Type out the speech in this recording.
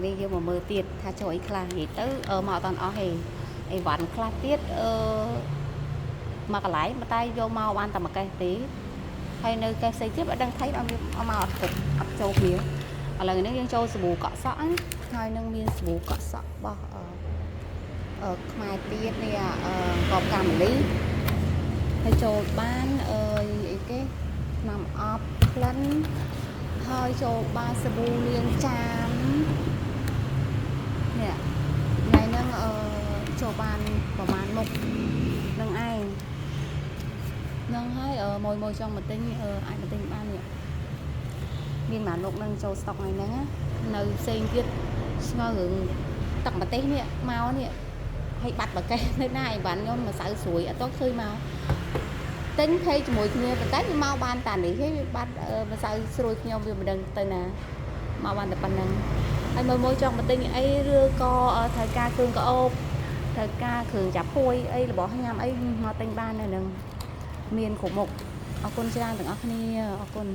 នេះយើងមកមើលទៀតថាចូលអីខ្លះនិយាយទៅមកអត់អស់ទេអីវ៉ាន់ខ្លះទៀតមកកន្លែងតែយកមកបានតែមួយកេះទេហើយនៅកេះផ្សេងទៀតអត់ដឹងថៃអត់មកអត់គ្រប់អត់ចូលគ្នាឥឡូវនេះយើងចូលសាប៊ូកក់សក់ហើយនឹងមានសាប៊ូកក់សក់របស់ខ្មែរទៀតនេះកបកាម៉ាលីហើយចូលបានអីគេថ្នាំអប់ក្លិនហើយចូលបានសាប៊ូលាងចាននេះថ្ងៃហ្នឹងចូលបានប្រហែលមុខនឹងឯងនឹងហើយមួយចង់មកទិញអាចមកទិញបាននេះមានម៉ានុកនឹងចូលស្តុកថ្ងៃហ្នឹងនៅផ្សេងទៀតស្ងើរឿងទឹកប្រទេសនេះមកនេះហើយបាត់បកេះនៅណាអីបានខ្ញុំមកសៅស្រួយអត់ទៅឃើញមកទិញភ័យជាមួយគ្នាប៉ុន្តែវាមកបានតានេះហើយវាបាត់មកសៅស្រួយខ្ញុំវាមិនដឹងទៅណាមកបានតែប៉ុណ្្នឹងហើយមួយចង់មកទិញអីឬក៏ត្រូវការគ្រឿងក្អូបត្រូវការគ្រឿងចាប់ពួយអីរបស់ញ៉ាំអីមកទិញបាននៅនឹងមានគ្រប់មុខអរគុណច្រើនទាំងអស់គ្នាអរគុណ